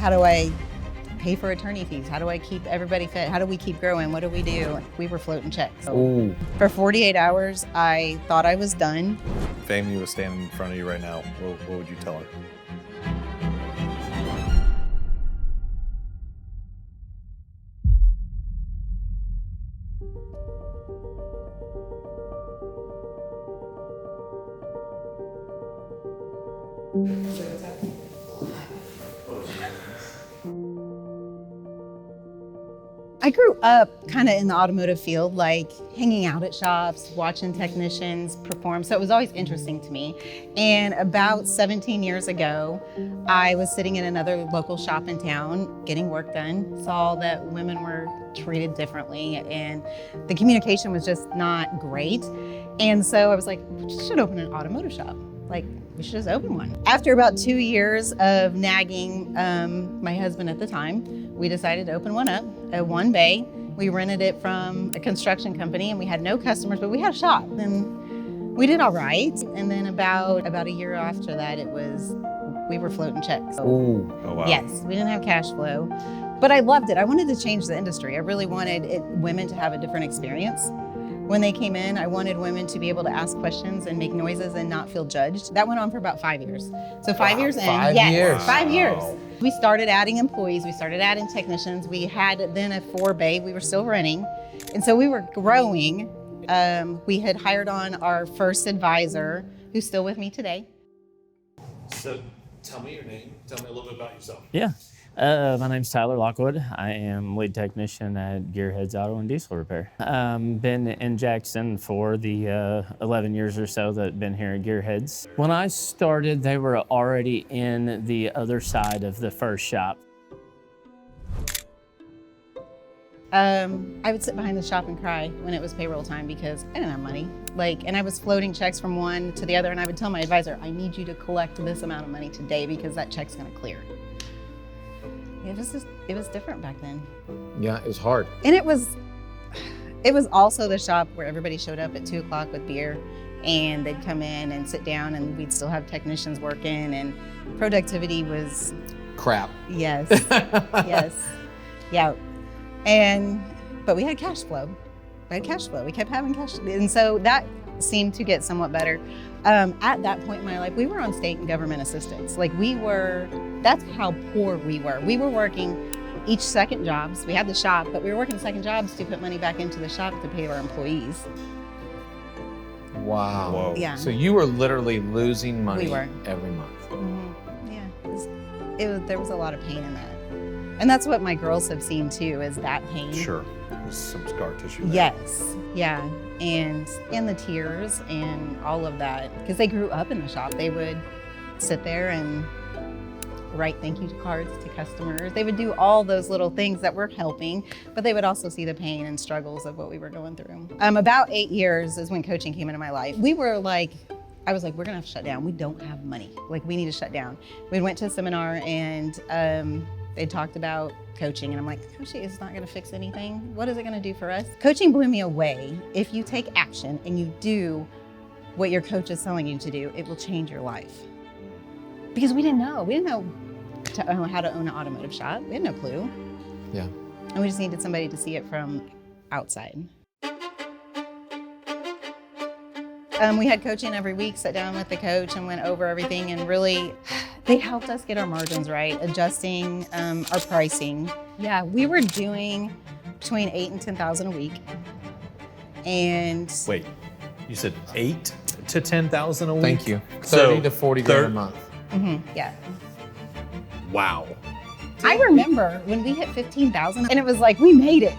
how do I pay for attorney fees? How do I keep everybody fit? How do we keep growing? What do we do? We were floating checks. Ooh. For 48 hours, I thought I was done. If Amy was standing in front of you right now, what would you tell her? I grew up kind of in the automotive field, like hanging out at shops, watching technicians perform. So it was always interesting to me. And about 17 years ago, I was sitting in another local shop in town, getting work done, saw that women were treated differently and the communication was just not great. And so I was like, we should open an automotive shop. Like, we should just open one. After about 2 years of nagging my husband at the time, we decided to open one up at one bay. We rented it from a construction company and we had no customers, but we had a shop and we did all right. And then about a year after that, we were floating checks. Ooh. Oh, wow. Yes, we didn't have cash flow, but I loved it. I wanted to change the industry. I really wanted women to have a different experience. When they came in, I wanted women to be able to ask questions and make noises and not feel judged. That went on for about 5 years. So 5 years in, 5 years. 5 years. We started adding employees, we started adding technicians. We had then a 4-bay, we were still renting. And so we were growing. We had hired on our first advisor, who's still with me today. So tell me your name, tell me a little bit about yourself. Yeah, my name's Tyler Lockwood. I am lead technician at Gearheads Auto and Diesel Repair. Been in Jackson for the 11 years or so that I've been here at Gearheads. When I started, they were already in the other side of the first shop. I would sit behind the shop and cry when it was payroll time because I didn't have money. And I was floating checks from one to the other, and I would tell my advisor, I need you to collect this amount of money today because that check's gonna clear. It was different back then. Yeah, it was hard. And it was also the shop where everybody showed up at 2 o'clock with beer and they'd come in and sit down and we'd still have technicians working and productivity was, Crap. yes, yes, yeah. But we had cash flow. We kept having cash. And so that seemed to get somewhat better. At that point in my life, we were on state and government assistance. That's how poor we were. We were working each second jobs. We had the shop, but we were working second jobs to put money back into the shop to pay our employees. Wow. Whoa. Yeah. So you were literally losing money We were. every month. Mm-hmm. Yeah, there was a lot of pain in that. And that's what my girls have seen too, is that pain. Sure. There's some scar tissue there. Yes, yeah. And the tears and all of that. Because they grew up in the shop. They would sit there and write thank you cards to customers. They would do all those little things that were helping, but they would also see the pain and struggles of what we were going through. About 8 years is when coaching came into my life. I was like, we're gonna have to shut down. We don't have money. We need to shut down. We went to a seminar and they talked about coaching and I'm like, coaching is not gonna fix anything. What is it gonna do for us? Coaching blew me away. If you take action and you do what your coach is telling you to do, it will change your life. Because we didn't know how to own an automotive shop. We had no clue. Yeah. And we just needed somebody to see it from outside. We had coaching every week, sat down with the coach and went over everything, and really, they helped us get our margins right, adjusting our pricing. Yeah, we were doing between 8 and 10,000 a week. And Wait, you said 8 to 10,000 a week? Thank you. 30 So, to 40 grand a month. yeah. Wow. I remember when we hit 15,000 and it was like, we made it.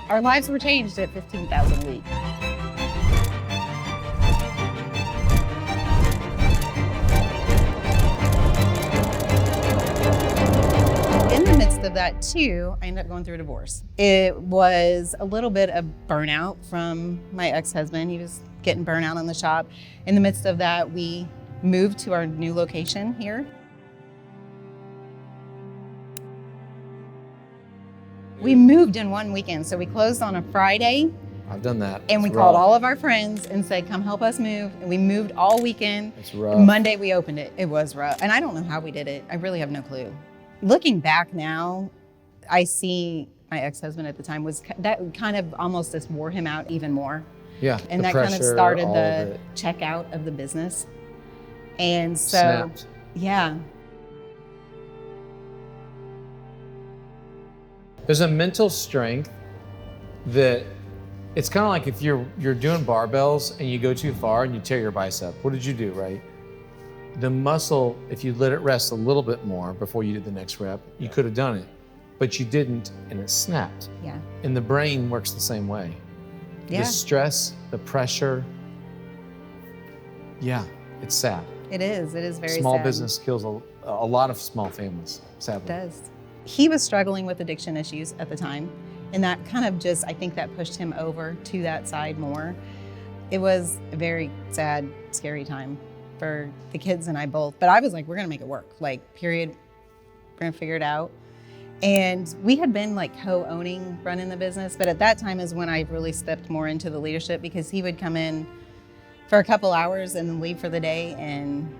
Our lives were changed at 15,000 a week. In the midst of that too, I ended up going through a divorce. It was a little bit of burnout from my ex-husband. He was getting burnout on the shop. In the midst of that, we moved to our new location here. We moved in one weekend, so we closed on a Friday. I've done that. And we It's called rough. all of our friends and said, come help us move. And we moved all weekend. It's rough. Monday we opened it. It was rough. And I don't know how we did it. I really have no clue. Looking back now, I see my ex-husband at the time that kind of almost just wore him out even more. Yeah. And the that kind of pressure, started all the of it. checkout of the business. And so, Snapped. yeah, There's a mental strength that it's kind of like if you're doing barbells and you go too far and you tear your bicep. What did you do, right? The muscle, if you let it rest a little bit more before you did the next rep, you could have done it, but you didn't, and it snapped. yeah, And the brain works the same way. yeah, The stress, the pressure. Yeah, it's sad. it is. It is very Small sad. business kills a lot of small families, It sadly. does. He was struggling with addiction issues at the time. And that kind of just, I think that pushed him over to that side more. It was a very sad, scary time for the kids and I both. But I was like, we're gonna make it work. Like, period. We're gonna figure it out. And we had been like co-owning, running the business. But at that time is when I really stepped more into the leadership, because he would come in for a couple hours and then leave for the day. And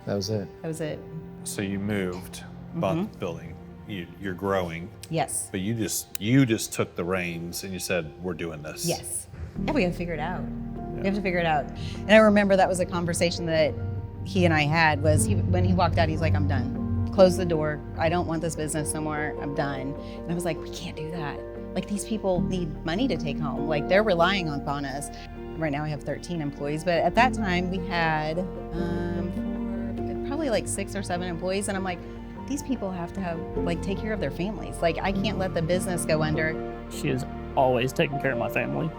That was it. that was it. So you moved, bought the building. You're growing, Yes. but you just took the reins and you said, "We're doing this." Yes. Yeah, we have to figure it out. We have to figure it out. And I remember that was a conversation that he and I had, was when he walked out, he's like, I'm done. Close the door. I don't want this business no more. I'm done. And I was like, we can't do that. Like, these people need money to take home. Like, they're relying upon us. Right now I have 13 employees, but at that time we had probably like 6 or 7 employees. And I'm like, these people have to have, like, take care of their families. Like, I can't let the business go under. She has always taken care of my family.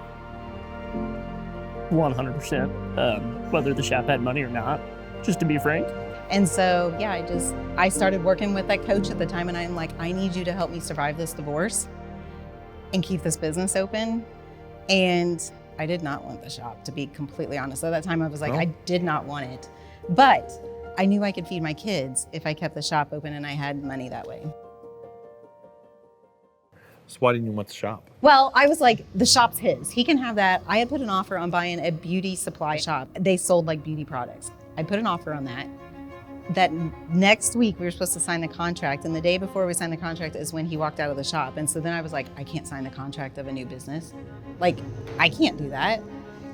100%, whether the shop had money or not, just to be frank. And so, yeah, I started working with that coach at the time, and I'm like, I need you to help me survive this divorce and keep this business open. And I did not want the shop, to be completely honest. At that time, I was like, No. I did not want it. But I knew I could feed my kids if I kept the shop open and I had money that way. So why didn't you want the shop? Well, I was like, the shop's his. He can have that. I had put an offer on buying a beauty supply shop. They sold like beauty products. I put an offer on that. That next week we were supposed to sign the contract, and the day before we signed the contract is when he walked out of the shop. And so then I was like, I can't sign the contract of a new business. Like, I can't do that.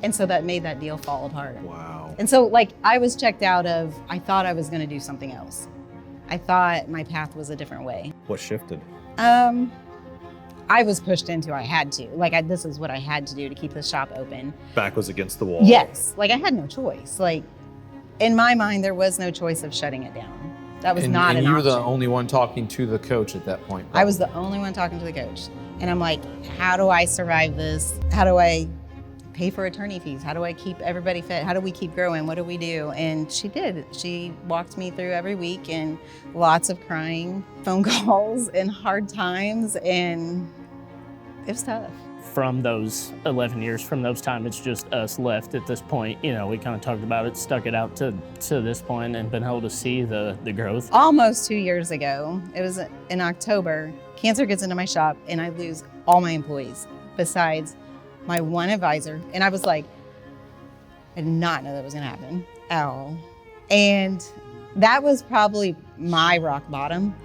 And so that made that deal fall apart. Wow. And so, like, I was checked out of, I thought I was gonna do something else. I thought my path was a different way. What shifted? I was pushed into, I had to. Like, this is what I had to do to keep the shop open. Back was against the wall. Yes, like I had no choice. Like, in my mind, there was no choice of shutting it down. That was not and an you were option. the only one talking to the coach at that point. I was the only one talking to the coach. And I'm like, how do I survive this? How do I pay for attorney fees? How do I keep everybody fit? How do we keep growing? What do we do? And she did. She walked me through every week, and lots of crying, phone calls, and hard times. And it was tough. From those 11 years, from those time, it's just us left at this point. You know, we kind of talked about it, stuck it out to this point, and been able to see the growth. Almost 2 years ago, it was in October, cancer gets into my shop and I lose all my employees besides my one advisor. And I was like, I did not know that was gonna happen at all. And that was probably my rock bottom.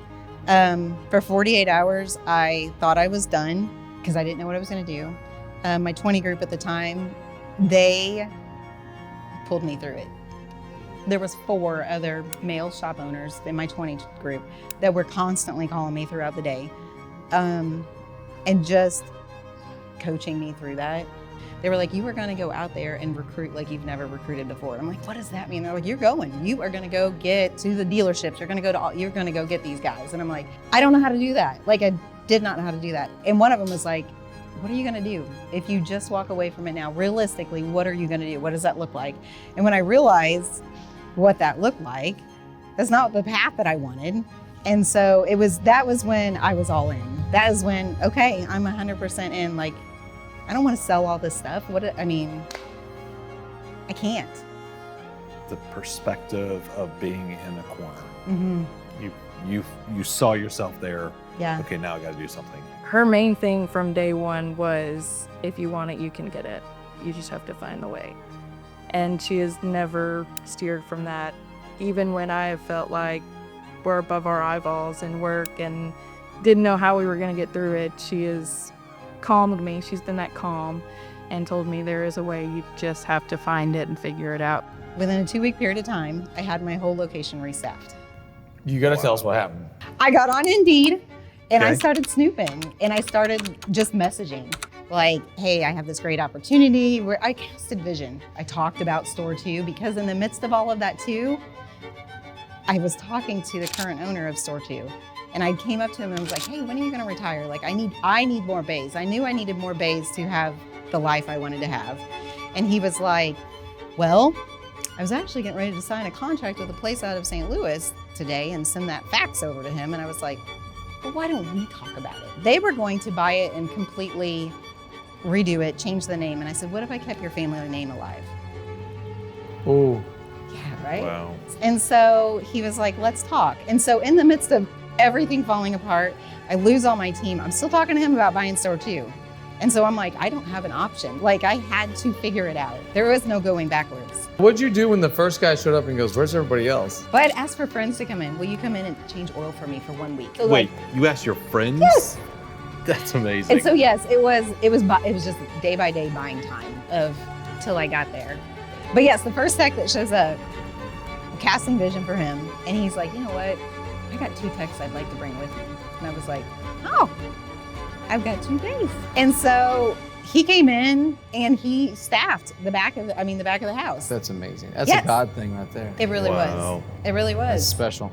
For 48 hours, I thought I was done because I didn't know what I was gonna do. My 20 group at the time, they pulled me through it. There was 4 other male shop owners in my 20 group that were constantly calling me throughout the day, and just coaching me through that. They were like, you are gonna go out there and recruit like you've never recruited before. And I'm like, what does that mean? They're like, you are gonna go get to the dealerships. You're gonna go get these guys. And I'm like, I don't know how to do that. Like, I did not know how to do that. And one of them was like, what are you gonna do? If you just walk away from it now, realistically, what are you gonna do? What does that look like? And when I realized what that looked like, that's not the path that I wanted. And so that was when I was all in. That is when, okay, I'm 100% in. Like, I don't want to sell all this stuff. I can't. The perspective of being in a corner. Mm-hmm. You saw yourself there. Yeah. Okay, now I got to do something. Her main thing from day one was, if you want it, you can get it. You just have to find the way. And she has never steered from that. Even when I have felt like were above our eyeballs in work and didn't know how we were going to get through it. She has calmed me. She's been that calm and told me there is a way. You just have to find it and figure it out. Within a 2-week period of time, I had my whole location restaffed. You got to tell us what happened. I got on Indeed and I Okay. started snooping and I started just messaging like, hey, I have this great opportunity where I casted vision. I talked about store 2 because in the midst of all of that too, I was talking to the current owner of store 2 and I came up to him and was like, hey, when are you gonna retire? Like I need more bays. I knew I needed more bays to have the life I wanted to have. And he was like, well, I was actually getting ready to sign a contract with a place out of St. Louis today and send that fax over to him. And I was like, well, why don't we talk about it? They were going to buy it and completely redo it, change the name. And I said, what if I kept your family name alive? Oh, Yeah, right? Wow. And so he was like, let's talk. And so in the midst of everything falling apart, I lose all my team. I'm still talking to him about buying store 2. And so I'm like, I don't have an option. Like I had to figure it out. There was no going backwards. what'd you do when the first guy showed up and goes, where's everybody else? But I'd asked for friends to come in. Will you come in and change oil for me for 1 week? So Wait, like, you asked your friends? Yes. That's amazing. and so yes, it was just day by day buying time of till I got there. But yes, the first tech that shows up, I'm casting vision for him, and he's like, you know what? I got 2 techs I'd like to bring with me. And I was like, oh, I've got 2 bays. And so he came in and he staffed the back of the house. That's amazing. That's Yes. a God thing right there. It really Wow. was. It really That's was. special.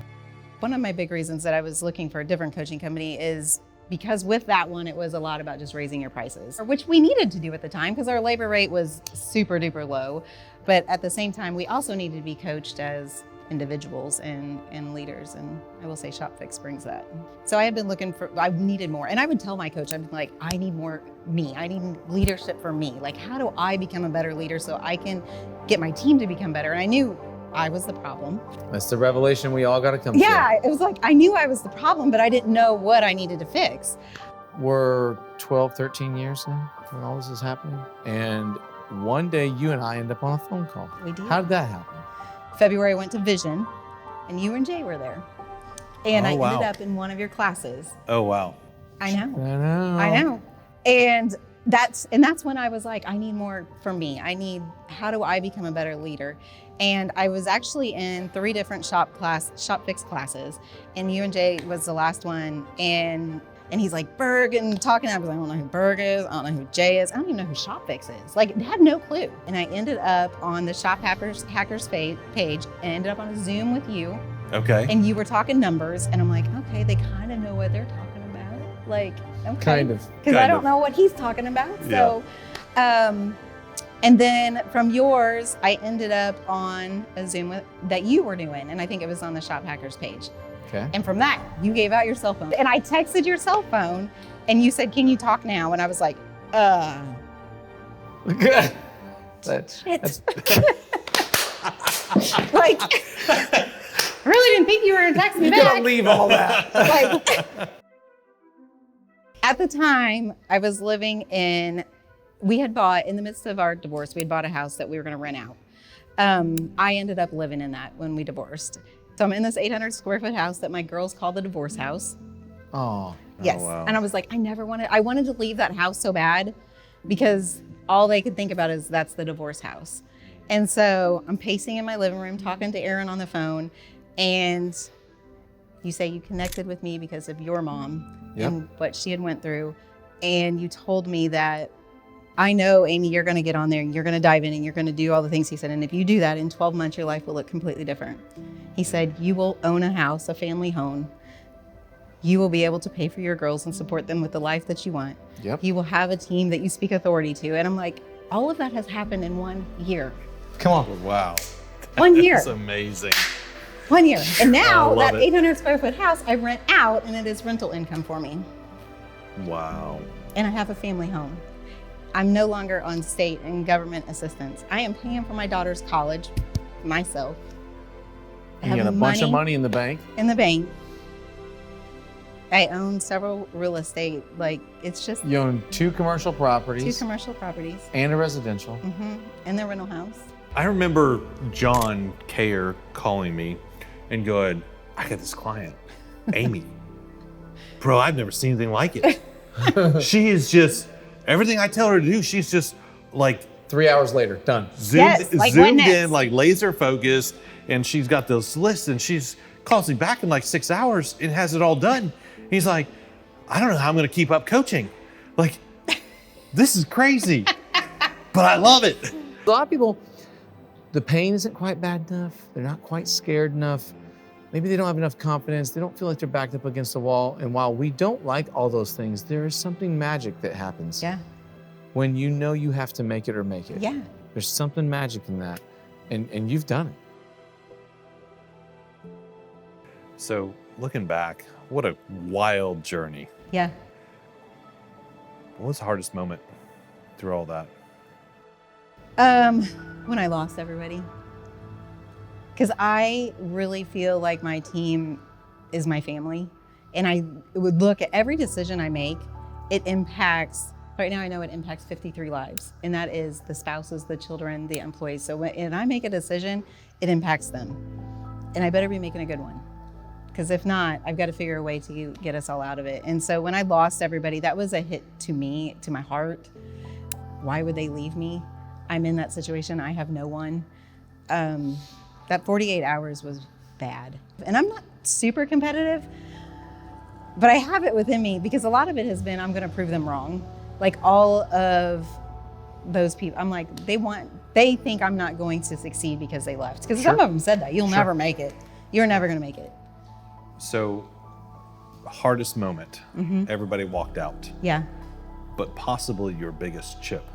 One of my big reasons that I was looking for a different coaching company is because with that one, it was a lot about just raising your prices, which we needed to do at the time because our labor rate was super duper low. But at the same time, we also needed to be coached as individuals and leaders. And I will say ShopFix brings that. So I had been I needed more. And I would tell my coach, I'd be like, I need more me. I need leadership for me. Like, how do I become a better leader so I can get my team to become better? And I knew I was the problem. That's the revelation we all got to come Yeah, it was like, I knew I was the problem, but I didn't know what I needed to fix. to. We're 12, 13 years now when all this is happening. And one day you and I end up on a phone call. We did. How did that happen? February, I went to Vision, and you and Jay were there. And Oh, I wow. ended up in one of your classes. Oh, wow. I know. I know. I know. And that's when I was like, I need more for me. How do I become a better leader? And I was actually in 3 different ShopFix classes, and you and Jay was the last one. And he's like, Berg, and talking. I was like, I don't know who Berg is. I don't know who Jay is. I don't even know who ShopFix is. Like, had no clue. And I ended up on the Shop Hackers page, and ended up on a Zoom with you. Okay. And you were talking numbers, and I'm like, okay, they kind of know what they're talking about. Like, okay. Kind of. Because I Kind don't of. know what he's talking about. So, and then from yours, I ended up on a Zoom that you were doing, and I think it was on the Shop Hackers page. Okay. And from that, you gave out your cell phone. And I texted your cell phone, and you said, can you talk now? And I was like, That's shit. Like, really didn't think you were gonna text me you back. gotta leave all that. Like, at the time, I was living in the midst of our divorce, we had bought a house that we were gonna rent out. I ended up living in that when we divorced. So I'm in this 800 square foot house that my girls call the divorce house. Oh, Yes. wow. And I was like, I wanted to leave that house so bad because all they could think about is that's the divorce house. And so I'm pacing in my living room, talking to Aaron on the phone, and you say you connected with me because of your mom Yep. and what she had went through. And you told me that, I know, Amy, you're going to get on there and you're going to dive in and you're going to do all the things. He said, and if you do that, in 12 months, your life will look completely different. He said, you will own a house, a family home. You will be able to pay for your girls and support them with the life that you want. Yep. You will have a team that you speak authority to. And I'm like, all of that has happened in 1 year. come on. Wow. 1 year. That's amazing. 1 year. And now I love that it. 800 square foot house, I rent out and it is rental income for me. Wow. And I have a family home. I'm no longer on state and government assistance. I am paying for my daughter's college myself. I You have got a bunch of money in the bank. in the bank. I own several real estate. Like, it's just You own 2 commercial 2 properties commercial properties. and a residential. And the rental house. I remember John Kayer calling me and going, I got this client, Amy. Bro, I've never seen anything like it. She is just, everything I tell her to do, she's just like 3 hours later, done. Yes, like, what zoomed next? in, like laser focused, and she's got those lists, and she's calls me back in like 6 hours and has it all done. He's like, I don't know how I'm gonna keep up coaching. Like, this is crazy, but I love it. A lot of people, the pain isn't quite bad enough. They're not quite scared enough. Maybe they don't have enough confidence. They don't feel like they're backed up against the wall. And while we don't like all those things, there is something magic that happens. Yeah. When you know you have to make it or make it. Yeah. There's something magic in that. And you've done it. So looking back, what a wild journey. Yeah. What was the hardest moment through all that? When I lost everybody. Because I really feel like my team is my family. And I would look at every decision I make, it impacts, right now I know it impacts 53 lives. And that is the spouses, the children, the employees. So when I make a decision, it impacts them. And I better be making a good one. Because if not, I've got to figure a way to get us all out of it. And so when I lost everybody, that was a hit to me, to my heart. Why would they leave me? I'm in that situation. I have no one. That 48 hours was bad. And I'm not super competitive, but I have it within me because a lot of it has been, I'm going to prove them wrong. Like all of those people, I'm like, they think I'm not going to succeed because they left. Because some of them said that, you'll never make it. You're never going to make it. So, hardest moment, everybody walked out, Yeah. but possibly your biggest chip.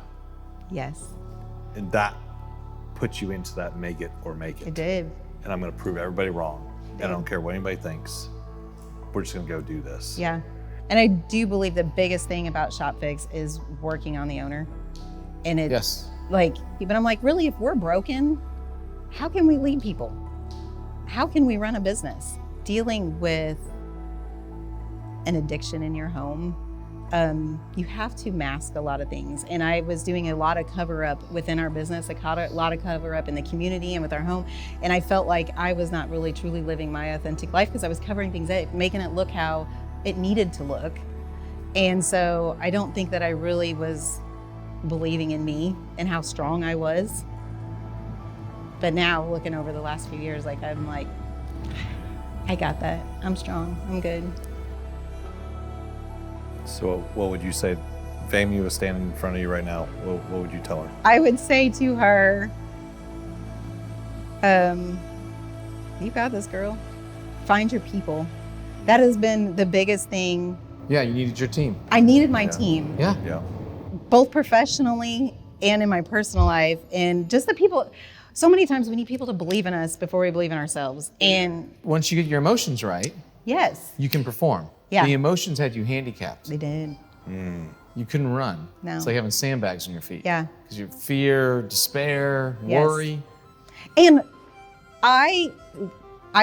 Yes, And that put you into that make it or make it. it did. And I'm gonna prove everybody wrong. And I don't care what anybody thinks. We're just gonna go do this. Yeah. And I do believe the biggest thing about Shop Fix is working on the owner. And it's Yes. like, but I'm like, really, if we're broken, how can we lead people? How can we run a business? Dealing with an addiction in your home, you have to mask a lot of things. And I was doing a lot of cover up within our business, a lot of cover up in the community and with our home. And I felt like I was not really truly living my authentic life because I was covering things up, making it look how it needed to look. And so I don't think that I really was believing in me and how strong I was. But now looking over the last few years, like I'm like, I got that. I'm strong. I'm good. So what would you say if Amy was standing in front of you right now? What would you tell her? I would say to her, you got this, girl. Find your people. That has been the biggest thing. Yeah, you needed your team. I needed my team, Yeah. Yeah. both professionally and in my personal life. And just the people, so many times we need people to believe in us before we believe in ourselves. And Once you get your emotions right, yes, you can perform. Yeah. The emotions had you handicapped. they did. You couldn't run. No. It's like having sandbags on your feet. Yeah. Because you fear, despair, Yes. worry. And I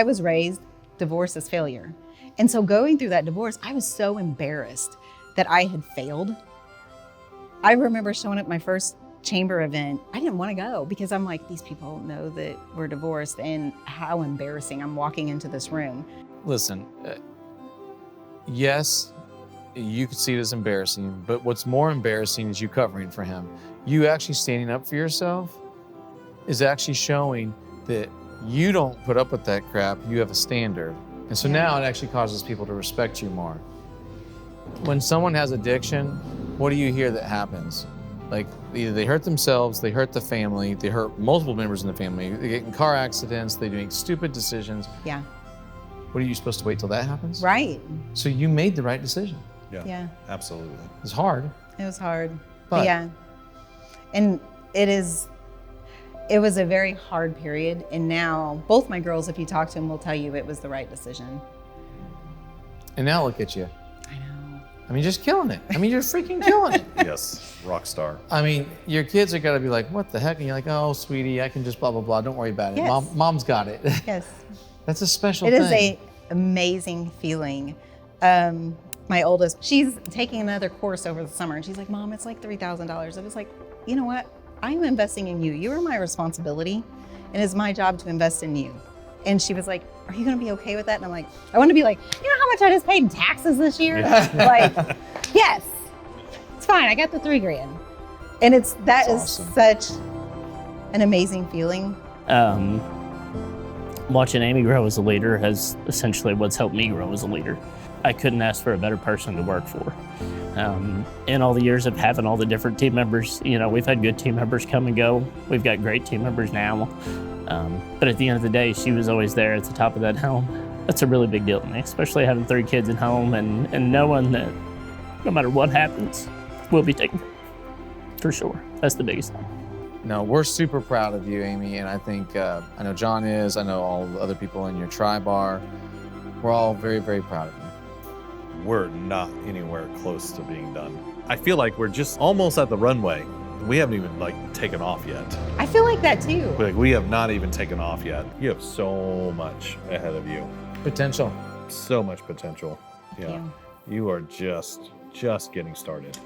was raised, divorce is failure. And so going through that divorce, I was so embarrassed that I had failed. I remember showing up at my first chamber event. I didn't want to go because I'm like, these people know that we're divorced and how embarrassing. I'm walking into this room. Listen, yes, you could see it as embarrassing, but what's more embarrassing is you covering for him. You actually standing up for yourself is actually showing that you don't put up with that crap, you have a standard. And so now it actually causes people to respect you more. When someone has addiction, what do you hear that happens? Like either they hurt themselves, they hurt the family, they hurt multiple members in the family, they get in car accidents, they make stupid decisions. Yeah. What are you supposed to wait till that happens? Right. So you made the right decision. Yeah. Absolutely. It's hard. It was hard. But- yeah. And it was a very hard period. And now both my girls, if you talk to them, will tell you it was the right decision. And now look at you. I know. I mean, just killing it. I mean, you're freaking killing it. Yes. Rock star. I mean, your kids are gonna be like, what the heck? And you're like, oh, sweetie, I can just blah, blah, blah. Don't worry about it. Yes. Mom's got it. Yes. That's a special It thing. is an amazing feeling. My oldest, she's taking another course over the summer, and she's like, Mom, it's like $3,000. I was like, you know what? I'm investing in you. You are my responsibility, and it's my job to invest in you. And she was like, are you gonna be okay with that? And I'm like, I want to be like, you know how much I just paid in taxes this year? Like, yes, it's fine. I got the $3,000. And that is awesome. such an amazing feeling. Watching Amy grow as a leader has essentially what's helped me grow as a leader. I couldn't ask for a better person to work for. In all the years of having all the different team members, you know, we've had good team members come and go. We've got great team members now. But at the end of the day, she was always there at the top of that home. That's a really big deal to me, especially having 3 kids at home and knowing that no matter what happens, we'll be taken care of. For sure. That's the biggest thing. No, we're super proud of you, Amy, and I think I know John is. I know all the other people in your tribe are. We're all very, very proud of you. We're not anywhere close to being done. I feel like we're just almost at the runway. We haven't even like taken off yet. I feel like that too. Like we have not even taken off yet. You have so much ahead of you. Potential. So much potential. Yeah. Yeah. You are just getting started.